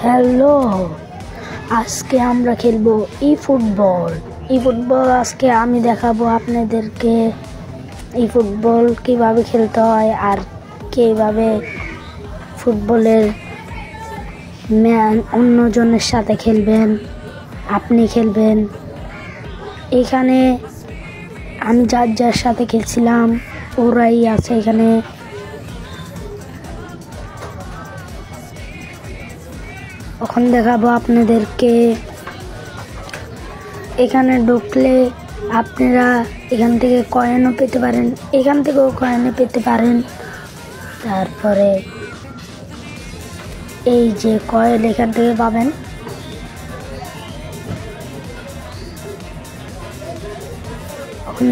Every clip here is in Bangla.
হ্যালো, আজকে আমরা খেলবো ফুটবল। আজকে আমি দেখাবো আপনাদেরকে ফুটবল কিভাবে খেলতে হয় আর কিভাবে ফুটবলের অন্যজনের সাথে খেলবেন, আপনি খেলবেন। এখানে আমি যার সাথে খেলছিলাম ওরাই আছে এখানে। এখন দেখাবো আপনাদেরকে। এখানে ঢুকলে আপনারা এখান থেকে কয়েনও পেতে পারেন, এখান থেকেও কয়েনও পেতে পারেন। তারপরে এই যে কয়েন এখান থেকে পাবেন। এখন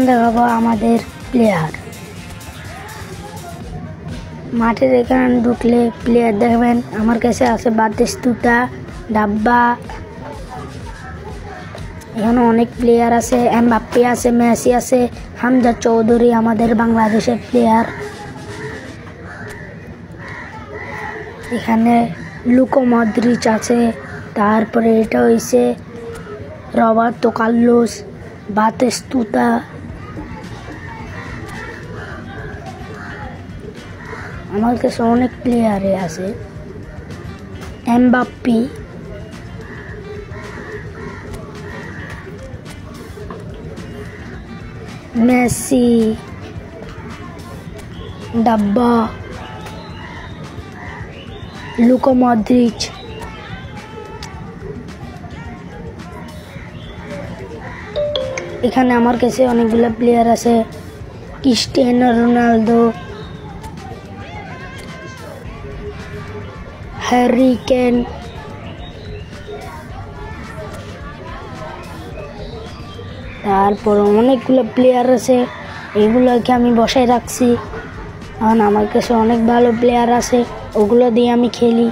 দেখাবো আমাদের প্লেয়ার। মাঠের এখানে ঢুকলে প্লেয়ার দেখবেন। আমার কাছে আছে বাতিস্তুতা, ডাব্বা, এখানে অনেক প্লেয়ার আছে। এমবাপ্পে আছে, মেসি আছে, হামজা চৌধুরী আমাদের বাংলাদেশের প্লেয়ার। এখানে লুকা মদ্রিচ আছে। তারপরে এটা হইছে রবার্তো কার্লোস, বাতিস্তুতা। আমার কাছে অনেক প্লেয়ারে আছে। এমবাপ্পে, মেসি, ডাব্বা, লুকা মদ্রিচ। এখানে আমার কাছে অনেকগুলো প্লেয়ার আছে। ক্রিস্টিয়ানো রোনালদো, হ্যারি কেন, তারপর অনেকগুলো প্লেয়ার আছে। এগুলোকে আমি বসায় রাখছি, কারণ আমার কাছে অনেক ভালো প্লেয়ার আছে, ওগুলো দিয়ে আমি খেলি।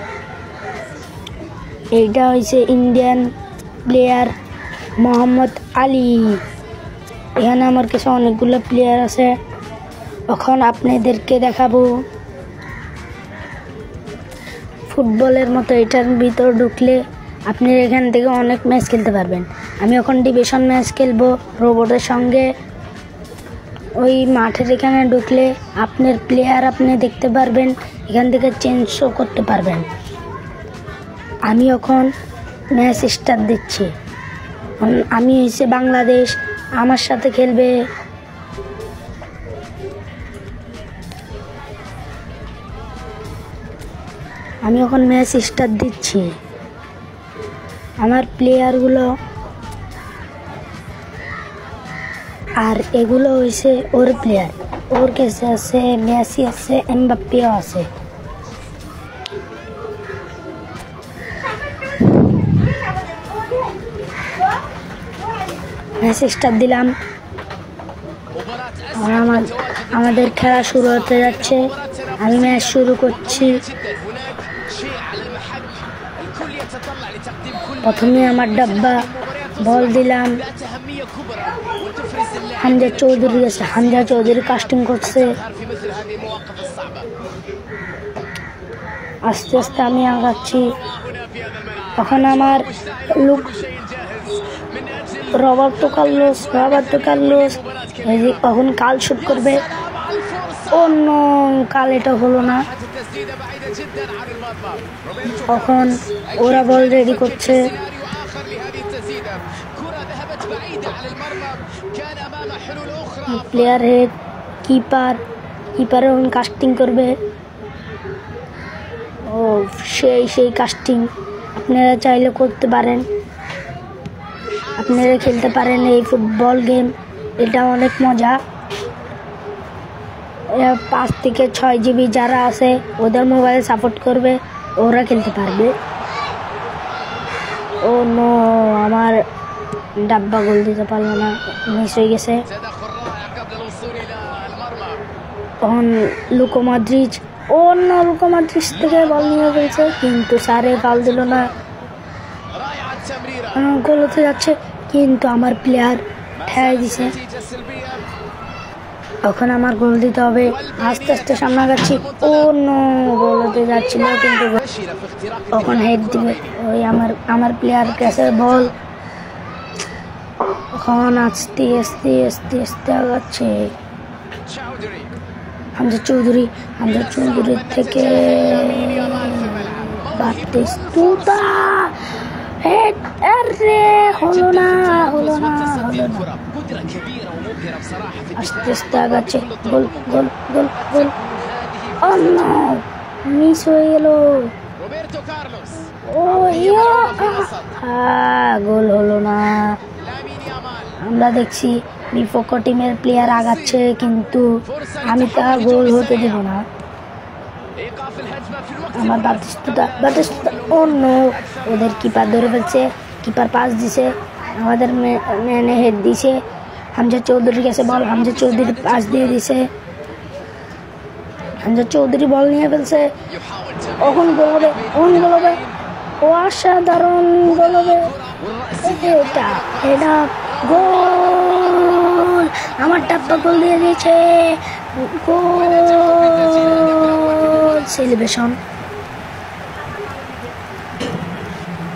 এইটা হয়েছে ইন্ডিয়ান প্লেয়ার মোহাম্মদ আলী। এখানে আমার কাছে অনেকগুলো প্লেয়ার আছে। এখন আপনাদেরকে দেখাবো ফুটবলের মতো এটার ভিতর ঢুকলে আপনি এখান থেকে অনেক ম্যাচ খেলতে পারবেন। আমি এখন ডিভিশন ম্যাচ খেলবো রোবটের সঙ্গে। ওই মাঠের এখানে ঢুকলে আপনার প্লেয়ার আপনি দেখতে পারবেন, এখান থেকে চেঞ্জও করতে পারবেন। আমি এখন ম্যাচ স্টার্ট দিচ্ছি। আমি হচ্ছে বাংলাদেশ, আমার সাথে খেলবে আমি এখন ম্যাচ স্টার্ট দিচ্ছি। আমার প্লেয়ারগুলো আর এগুলো হয়েছে ওর প্লেয়ার। ওর কাছে আছে মেসি আছে, এমবাপ্পেও আছে। ম্যাচ স্টার্ট দিলাম। আমাদের খেলা শুরু হতে যাচ্ছে। আমি ম্যাচ শুরু করছি। প্রথমে আমার ডাব্বা বল দিলাম। হামজা চৌধুরী আছে, হামজা চৌধুরী কাস্টিং করছে। আস্তে আস্তে আমি আগাচ্ছি। এখন আমার রবার্তো কার্লোস এখন কাল শুট করবে। অন্য কাল এটা হলো না। এখন ওরা বল রেডি করছে। প্লেয়ার হেড, কিপারে এখন কাস্টিং করবে। ও সেই কাস্টিং আপনারা চাইলে করতে পারেন, আপনারা খেলতে পারেন এই ফুটবল গেম। এটা অনেক মজা। 5 থেকে 6 GB যারা আছে ওদের মোবাইল সাপোর্ট করবে, ওরা খেলতে পারবে। ও নো, আমার ডাব্বা গোল দিতে পারলো না, মিস হয়ে গেছে। তখন লুকা মদ্রিচ থেকে বল নিয়ে ফেলছে, কিন্তু স্যারে ফাউল দিল না। গোল হতে যাচ্ছে, কিন্তু আমার প্লেয়ার ঠেকাই দিছে। এখন আমার গোল দিতে হবে, আস্তে আস্তে সামনে যাচ্ছি। ও নো, গোল হতে যাচ্ছিল কিন্তু এখন হেড দিবে ওই আমার প্লেয়ার কাছে বল। এখন আস্তে আস্তে আস্তে আস্তে আগাচ্ছে হামজা চৌধুরীর থেকে বাতিস্তুতা হেড। আরে হলো না। আস্তে আস্তে আগাচ্ছে, গোল গোল গোল গোল। ও নো, মিস হয়ে গেল। ও গোল হলো না। আমরা দেখছি বিপক্ষ টিমের প্লেয়ার আগাচ্ছে, কিন্তু আমি তা গোল হতে দেব না। আমার বাতিস্তুতা ও নো, ওদের কিপার ধরে ফেলছে, কিপার পাস দিছে, আমাদের ম্যানে হেড দিছে। হামজা চৌধুরীর কাছে বল, হামজা চৌধুরী পাস দিয়ে দিছে, হামজা চৌধুরী বল নিয়ে ফেলছে। এখন গোল হবে, অসাধারণ গোল হবে। এটা গোল, আমার ডাব্বা গোল দিয়ে দিয়েছে। গোল সেলিব্রেশন,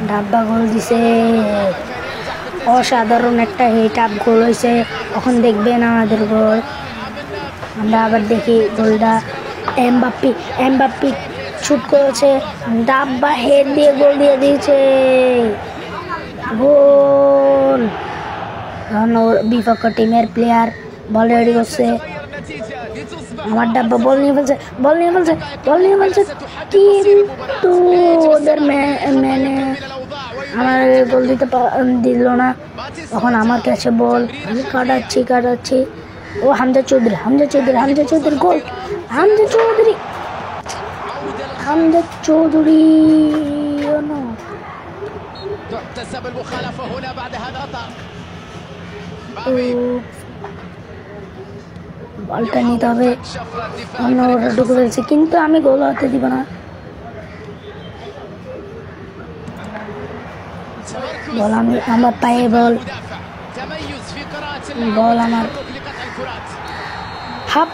ডাব্বা গোল দিছে। অসাধারণ একটা হিট আপ গোল হয়েছে। এখন দেখবেন আমাদের গোল। আমরা আবার দেখি গোলটা এমবাপ্পি শুট করেছে, ডাব্বা হেড দিয়ে গোল দিয়ে দিয়েছে। গোল। বিপক্ষ টিমের প্লেয়ার বল রেডি করছে, আমার ডাব্বা বল নিয়ে ফেলছে কিন্তু ওদের ম্যানে আমার গোল দিতে দিল না। তখন আমার কাছে বল, আমি কাটাচ্ছি। ও হামজা চৌধুরী গোল। হামজা চৌধুরী বলটা নিতে হবে, অন্য ওটা ঢুকে ফেলছে, কিন্তু আমি গোল হতে দিব না। বল আমার পায়ে বল আমার হাফ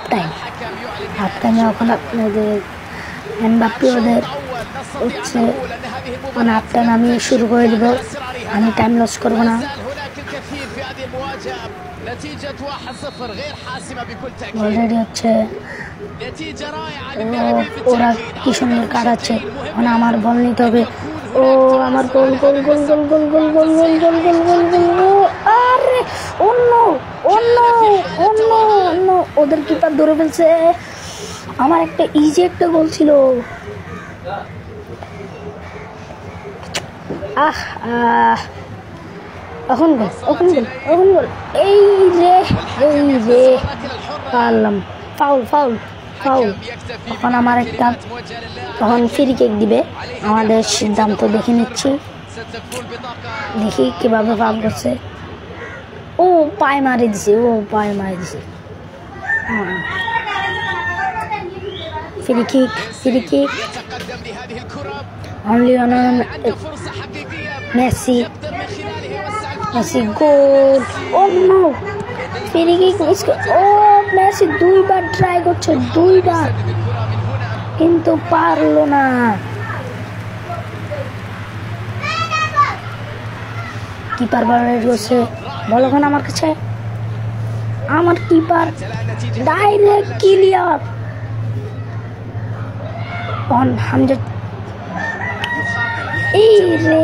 টাইমে এখন আপনাদের এমবাপ্পি ওদের হচ্ছে মানে হাফ টাইম আমি শুরু করে দেব, আমি টাইম লস করবো না। অলরেডি হচ্ছে ওরা কি সুন্দর কাটাচ্ছে, মানে আমার বল নিতে হবে। ও আমার গোল। আরে অন্য ওদের কিপার ধরে ফেলছে। আমার একটা ইজি একটা গোল ছিল। এখন গোল। এই রে পারলাম। ফাউল। তখন আমার একটা ফ্রি কিক দিবে, আমাদের সিদ্ধান্ত দেখে নিচ্ছি, দেখি কিভাবে ফাউল করছে। ও পায়ে মারি দিছে। Free kick Messi goal. Oh no, free kick miss. ও মেসি দুইবার ট্রাই করছে, কিন্তু পারলো না। কিপার বাড়াই করছে, বল এখন আমার কাছে। আমার কিপার ডাইরেক্ট ক্লিয়ার। হামজা এই রে,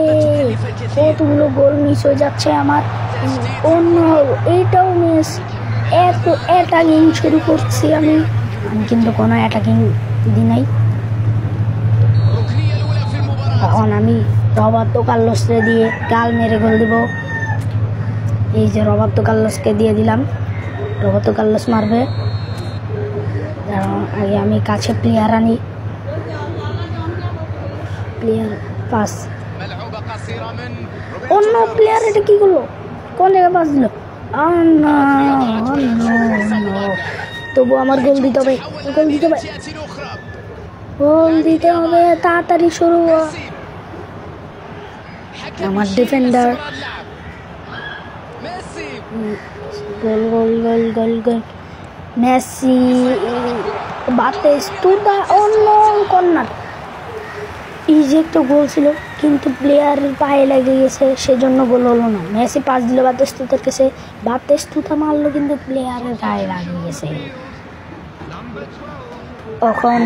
কতগুলো গোল মিস হয়ে যাচ্ছে আমার। অন্য এইটাও মিস। এত অ্যাটাকিং শুরু করছি আমি কিন্তু কোনো অ্যাটাকিং দিই নাই। তখন আমি রবার্তো কার্লোসকে দিয়ে গাল মেরে গোল দিব। এই যে রবার্তো কার্লোসকে দিয়ে দিলাম, রবার্তো কার্লোস মারবে। আগে আমি কাছে প্লেয়ার আনি, প্লেয়ার পাস। অন্য প্লেয়ার এটা কি করলো, কোন জায়গায় পাস দিল? তবু আমার গোল দিতে হবে, তাড়াতাড়ি শুরু। আমার ডিফেন্ডার গোল। মেসি বাতিস্তুতা অন্য কর্নার ইজি একটা গোল ছিল, কিন্তু প্লেয়ারের পায়ে লেগে গেছে, সেজন্য গোল হলো না। মেসি পাস দিল বাতিস্তুতার কাছে, বাতিস্তুতা মারলো কিন্তু প্লেয়ারের গায়ে লাগে গেছে। তখন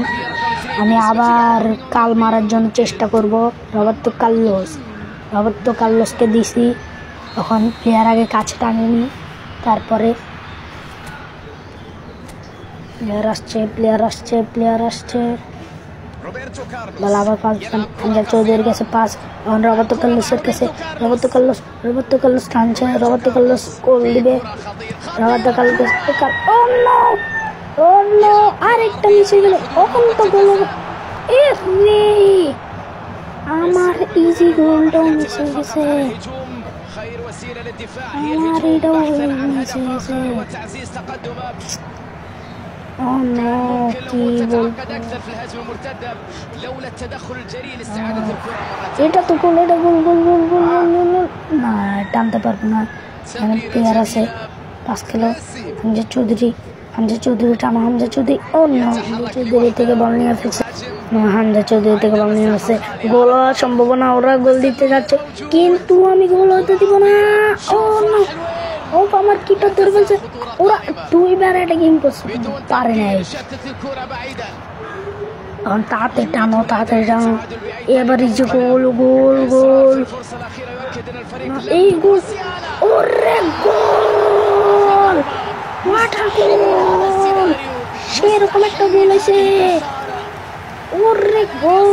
আমি আবার কাল মারার জন্য চেষ্টা করব। রবার্তো কার্লোসকে দিছি। তখন প্লেয়ার আগে কাছে টানেনি, তারপরে প্লেয়ার আসছে বলা আবার পাস হামজা চৌধুরীর কাছে পাস, এখন রবার্তো কার্লোসের কাছে। রবার্তো কার্লোস টানছে, রবার্তো কার্লোস গোল দিবে। রবার্তো কার্লোস আরেকটা মিশে গেল, কখন তো গোল হবে। আমার ইজি গোলটাও মিশে গেছে, আমার এটাও মিশে গেছে। এটা তো গোল, এটা গোল গোল গোল গোল গোল না, টানতে পারবো না। এখানে প্লেয়ার আছে, পাস খেলো হামজা চৌধুরী টানো, হামজা চৌধুরী হামজা চৌধুরী থেকে বল নিয়ে ফেলছে, গোল হওয়ার সম্ভাবনা, ওরা গোল দিতে যাচ্ছে কিন্তু আমি গোল হতে দিব না। আমার কিপার ধরে ফেলছে, ওরা দুইবার এটা গেম করছে, পারে নাই। এখন তাড়াতাড়ি টানো, এবার এই যে গোল এই গোল, ওরে গোল, সেরকম একটা গোল আছে, ওরে গোল,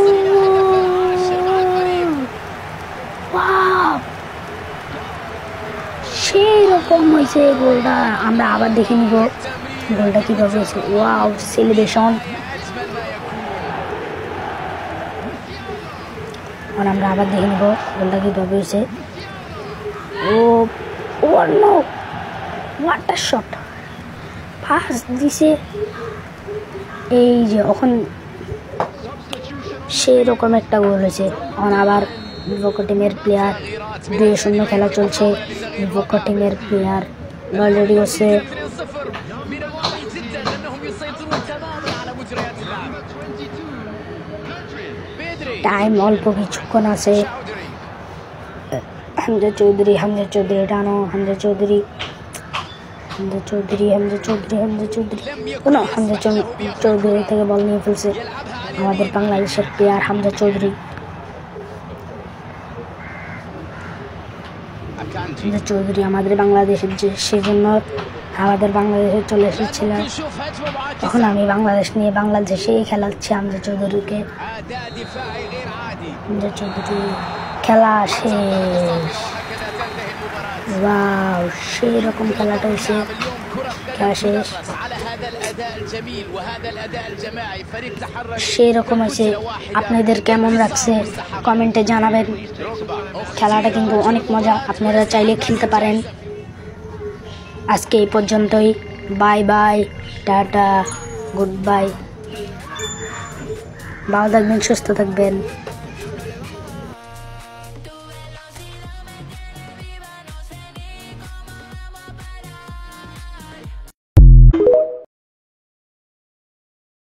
সেরকম হয়েছে গোলটা। আমরা আবার দেখে নিব গোলটা কিভাবে হয়েছে। Wow, celebration. আমরা আবার দেখে নিব গোলটা কিভাবে হয়েছে। ওয়াটার শট পাস দিছে, এই যে এখন সেরকম একটা গোল হয়েছে। এখন আবার বিপক্ষ টিমের প্লেয়ার 2-0 খেলা চলছে, বিপক্ষ টিমের প্লেয়ার অলরেডি হচ্ছে। টাইম অল্প কিছুক্ষণ আছে। হামজা চৌধুরী টানো, হামজা চৌধুরী থেকে বল নিয়ে ফেলছে আমাদের বাংলাদেশের প্লেয়ার হামজা চৌধুরী। আমাদের বাংলাদেশের, সেজন্য আমাদের বাংলাদেশে চলে এসেছিলেন। তখন আমি বাংলাদেশ নিয়ে বাংলাদেশেই খেলাচ্ছি হামজা চৌধুরীকে। খেলা শেষ। ওয়াও, সেই রকম খেলাটা হয়েছে, খেলা শেষ সেই রকম হয়েছে। আপনাদের কেমন লাগছে কমেন্টে জানাবেন। খেলাটা কিন্তু অনেক মজা, আপনারা চাইলে খেলতে পারেন। আজকে এই পর্যন্তই, bye bye, tata, good bye, ভালো থাকবেন, সুস্থ থাকবেন।